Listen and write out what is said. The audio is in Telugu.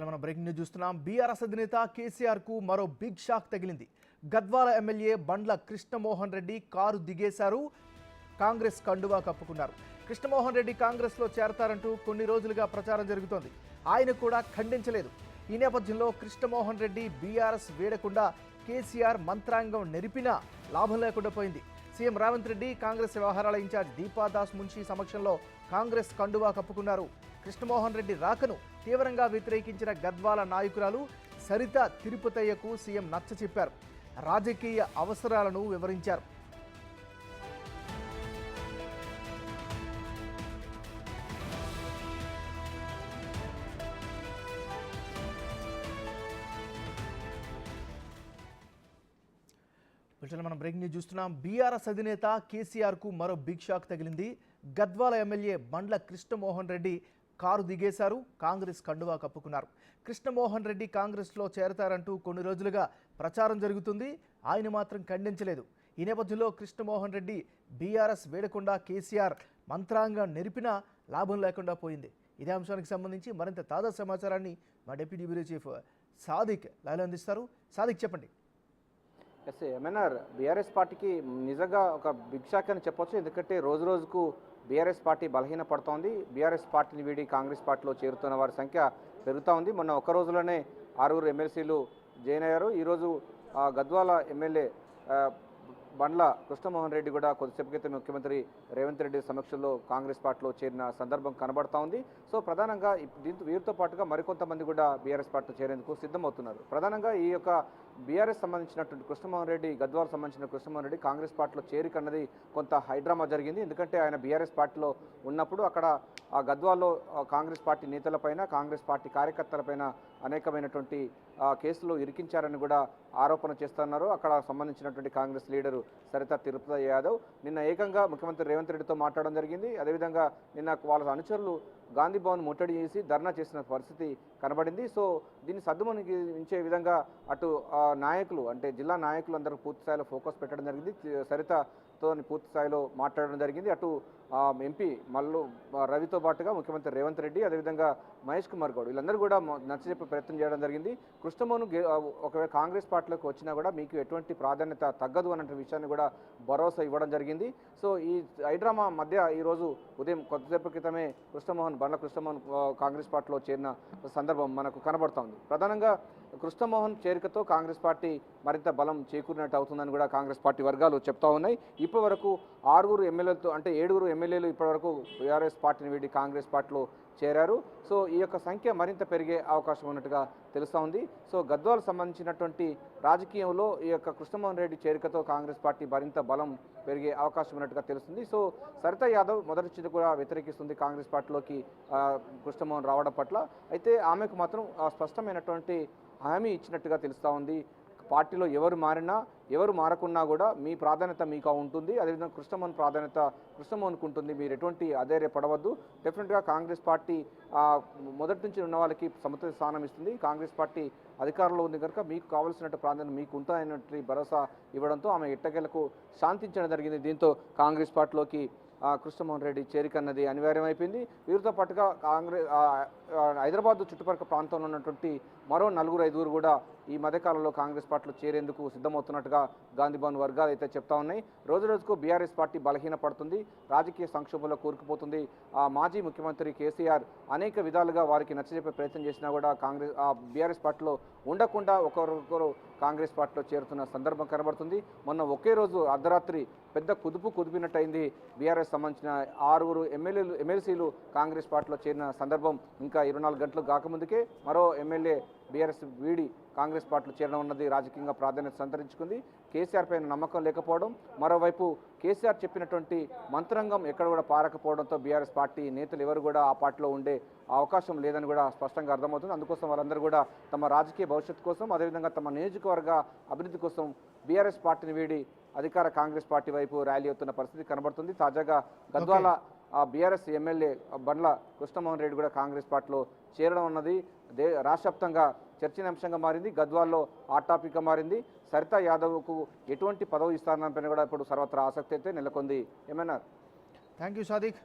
మనం బ్రేకింగ్ న్యూస్ చూస్తున్నాం. బీఆర్ఎస్ అధినేత కేసీఆర్ కు మరో బిగ్ షాక్ తగిలింది. గద్వాల ఎమ్మెల్యే బండ్ల కృష్ణమోహన్ రెడ్డి కారు దిగేశారు. కాంగ్రెస్ కండువా కప్పుకున్నారు. కృష్ణమోహన్ రెడ్డి కాంగ్రెస్ లో చేరతారంటూ కొన్ని రోజులుగా ప్రచారం జరుగుతోంది. ఆయన కూడా ఖండించలేదు. ఈ నేపథ్యంలో కృష్ణమోహన్ రెడ్డి బీఆర్ఎస్ వేడకుండా కేసీఆర్ మంత్రాంగం నెరిపినా లాభం లేకుండా పోయింది. సీఎం రేవంత్ రెడ్డి కాంగ్రెస్ వ్యవహారాల ఇన్ఛార్జ్ దీపాదాస్ మున్షి సమక్షంలో కాంగ్రెస్ కండువా కప్పుకున్నారు. కృష్ణమోహన్ రెడ్డి రాకను తీవ్రంగా వ్యతిరేకించిన గద్వాల నాయకురాలు సరిత తిరుపతయ్యకు సీఎం నచ్చచెప్పారు. రాజకీయ అవసరాలను వివరించారు. మనం బ్రేకింగ్ న్యూస్ చూస్తున్నాం. బీఆర్ఎస్ అధినేత కేసీఆర్ కు మరో బిగ్ షాక్ తగిలింది. గద్వాల ఎమ్మెల్యే బండ్ల కృష్ణమోహన్ రెడ్డి కారు దిగేశారు. కాంగ్రెస్ కండువా కప్పుకున్నారు. కృష్ణమోహన్ రెడ్డి కాంగ్రెస్లో చేరతారంటూ కొన్ని రోజులుగా ప్రచారం జరుగుతుంది. ఆయన మాత్రం ఖండించలేదు. ఈ నేపథ్యంలో కృష్ణమోహన్ రెడ్డి బీఆర్ఎస్ వేడకుండా కేసీఆర్ మంత్రాంగం నెరిపినా లాభం లేకుండా పోయింది. ఇదే అంశానికి సంబంధించి మరింత తాజా సమాచారాన్ని మా deputy bureau chief Sadiq live అందిస్తారు. సాదిక్, చెప్పండి. ఎంఎన్ఆర్ బీఆర్ఎస్ పార్టీకి నిజంగా ఒక బిగ్ షాక్ అని చెప్పొచ్చు. ఎందుకంటే రోజు రోజుకు బీఆర్ఎస్ పార్టీ బలహీన పడుతోంది. బీఆర్ఎస్ పార్టీని వీడి కాంగ్రెస్ పార్టీలో చేరుతున్న వారి సంఖ్య పెరుగుతూ ఉంది. మొన్న ఒక్క రోజులోనే 6 ఎమ్మెల్సీలు జాయిన్ అయ్యారు. ఈరోజు గద్వాల ఎమ్మెల్యే బండ్ల కృష్ణమోహన్ రెడ్డి కూడా కొద్దిసేపు క్రితం ముఖ్యమంత్రి రేవంత్ రెడ్డి సమక్షంలో కాంగ్రెస్ పార్టీలో చేరిన సందర్భం కనబడతా ఉంది. సో ప్రధానంగా దీంతో వీరితో పాటుగా మరికొంతమంది కూడా బీఆర్ఎస్ పార్టీలో చేరేందుకు సిద్ధమవుతున్నారు. ప్రధానంగా ఈ యొక్క బీఆర్ఎస్ సంబంధించినటువంటి కృష్ణమోహన్ రెడ్డి, గద్వాలకు సంబంధించిన కృష్ణమోహన్ రెడ్డి కాంగ్రెస్ పార్టీలో చేరికన్నది కొంత హైడ్రామా జరిగింది. ఎందుకంటే ఆయన బీఆర్ఎస్ పార్టీలో ఉన్నప్పుడు అక్కడ ఆ గద్వాల్లో కాంగ్రెస్ పార్టీ నేతలపైన, కాంగ్రెస్ పార్టీ కార్యకర్తలపైన అనేకమైనటువంటి కేసులు ఇరికించారని కూడా ఆరోపణ చేస్తున్నారు. అక్కడ సంబంధించినటువంటి కాంగ్రెస్ లీడరు సరిత తిరుపతి యాదవ్ నిన్న ఏకంగా ముఖ్యమంత్రి రేవంత్ రెడ్డితో మాట్లాడడం జరిగింది. అదేవిధంగా నిన్న వాళ్ళ అనుచరులు గాంధీ భవన్ ముట్టడి చేసి ధర్నా చేసిన పరిస్థితి కనబడింది. సో దీన్ని సద్దుమణించే విధంగా అటు నాయకులు అంటే జిల్లా నాయకులు అందరూ పూర్తి స్థాయిలో ఫోకస్ పెట్టడం జరిగింది. సరితతో పూర్తి స్థాయిలో మాట్లాడడం జరిగింది. అటు ఎంపీ మల్లు రవితో పాటుగా ముఖ్యమంత్రి రేవంత్ రెడ్డి, అదేవిధంగా మహేష్ కుమార్ గౌడ్ వీళ్ళందరూ కూడా నచ్చజెప్పే ప్రయత్నం చేయడం జరిగింది. కృష్ణమోహన్ ఒకవేళ కాంగ్రెస్ పార్టీలోకి వచ్చినా కూడా మీకు ఎటువంటి ప్రాధాన్యత తగ్గదు అనే విషయాన్ని కూడా భరోసా ఇవ్వడం జరిగింది. సో ఈ హైడ్రామా మధ్య ఈరోజు ఉదయం కొద్దిసేపు క్రితమే బండ్ల కృష్ణమోహన్ కాంగ్రెస్ పార్టీలో చేరిన సందర్భం మనకు కనబడుతోంది. ప్రధానంగా కృష్ణమోహన్ చేరికతో కాంగ్రెస్ పార్టీ మరింత బలం చేకూరినట్టు అవుతుందని కూడా కాంగ్రెస్ పార్టీ వర్గాలు చెప్తా ఉన్నాయి. ఇప్పటి వరకు 6 ఎమ్మెల్యేలతో అంటే 7 ఎమ్మెల్యేలు ఇప్పటివరకు బీఆర్ఎస్ పార్టీని వీడి కాంగ్రెస్ పార్టీలో చేరారు. సో ఈ యొక్క సంఖ్య మరింత పెరిగే అవకాశం ఉన్నట్టుగా తెలుస్తూ ఉంది. సో గద్వాలకు సంబంధించినటువంటి రాజకీయంలో ఈ యొక్క కృష్ణమోహన్ రెడ్డి చేరికతో కాంగ్రెస్ పార్టీ మరింత బలం పెరిగే అవకాశం ఉన్నట్టుగా తెలుస్తుంది. సో సరిత యాదవ్ మొదటి నుంచి కూడా వ్యతిరేకిస్తుంది కాంగ్రెస్ పార్టీలోకి కృష్ణమోహన్ రావడం పట్ల. అయితే ఆమెకు మాత్రం స్పష్టమైనటువంటి హామీ ఇచ్చినట్టుగా తెలుస్తూ ఉంది. పార్టీలో ఎవరు మారినా ఎవరు మారకున్నా కూడా మీ ప్రాధాన్యత మీకు ఉంటుంది, అదేవిధంగా కృష్ణమోహన్ ప్రాధాన్యత కృష్ణమోహన్కు ఉంటుంది, మీరు ఎటువంటి అధైర్యపడవద్దు. డెఫినెట్గా కాంగ్రెస్ పార్టీ మొదటి నుంచి ఉన్న వాళ్ళకి సముచిత స్థానం ఇస్తుంది. కాంగ్రెస్ పార్టీ అధికారంలో ఉంది కనుక మీకు కావాల్సినట్టు ప్రాధాన్యత మీకు ఉంటుందన్నట్టు భరోసా ఇవ్వడంతో ఆమె ఎట్టకేలకు శాంతించడం జరిగింది. దీంతో కాంగ్రెస్ పార్టీలోకి కృష్ణమోహన్ రెడ్డి చేరిక అన్నది అనివార్యమైపోయింది. వీరితో పాటుగా హైదరాబాద్ చుట్టుపక్కల ప్రాంతంలో ఉన్నటువంటి మరో 4-5 కూడా ఈ మధ్యకాలంలో కాంగ్రెస్ పార్టీలో చేరేందుకు సిద్ధమవుతున్నట్టుగా గాంధీభవన్ వర్గాలు అయితే చెప్తా ఉన్నాయి. రోజు రోజుకు బీఆర్ఎస్ పార్టీ బలహీన పడుతుంది, రాజకీయ సంక్షోభంలో కూరుకుపోతుంది. మాజీ ముఖ్యమంత్రి కేసీఆర్ అనేక విధాలుగా వారికి నచ్చజెప్పే ప్రయత్నం చేసినా కూడా బీఆర్ఎస్ పార్టీలో ఉండకుండా ఒకరొకరు కాంగ్రెస్ పార్టీలో చేరుతున్న సందర్భం కనబడుతుంది. మొన్న ఒకే రోజు అర్ధరాత్రి పెద్ద కుదిపినట్టయింది. బీఆర్ఎస్ సంబంధించిన 6 ఎమ్మెల్సీలు కాంగ్రెస్ పార్టీలో చేరిన సందర్భం. ఇంకా 24 గంటలు కాకముందుకే మరో ఎమ్మెల్యే బీఆర్ఎస్ వీడి కాంగ్రెస్ పార్టీలో చేరడం అన్నది రాజకీయంగా ప్రాధాన్యత సంతరించుకుంది. కేసీఆర్ పైన నమ్మకం లేకపోవడం, మరోవైపు కేసీఆర్ చెప్పినటువంటి మంత్రాంగం ఎక్కడ కూడా పారకపోవడంతో బీఆర్ఎస్ పార్టీ నేతలు ఎవరు కూడా ఆ పార్టీలో ఉండే అవకాశం లేదని కూడా స్పష్టంగా అర్థమవుతుంది. అందుకోసం వాళ్ళందరూ కూడా తమ రాజకీయ భవిష్యత్తు కోసం, అదేవిధంగా తమ నియోజకవర్గ అభివృద్ధి కోసం బీఆర్ఎస్ పార్టీని వీడి అధికార కాంగ్రెస్ పార్టీ వైపు ర్యాలీ అవుతున్న పరిస్థితి కనబడుతుంది. తాజాగా గద్వాల బీఆర్ఎస్ ఎమ్మెల్యే బండ్ల కృష్ణమోహన్ రెడ్డి కూడా కాంగ్రెస్ పార్టీలో చేరడం అన్నది రాష్ట్రవ్యాప్తంగా చర్చనీయాంశంగా మారింది. గద్వాల్లో హాట్ టాపిక్గా మారింది. సరిత యాదవ్కు ఎటువంటి పదవి ఇస్తారన్న పైన కూడా ఇప్పుడు సర్వత్రా ఆసక్తి అయితే నెలకొంది. ఏమన్నారు? Thank you Sadiq.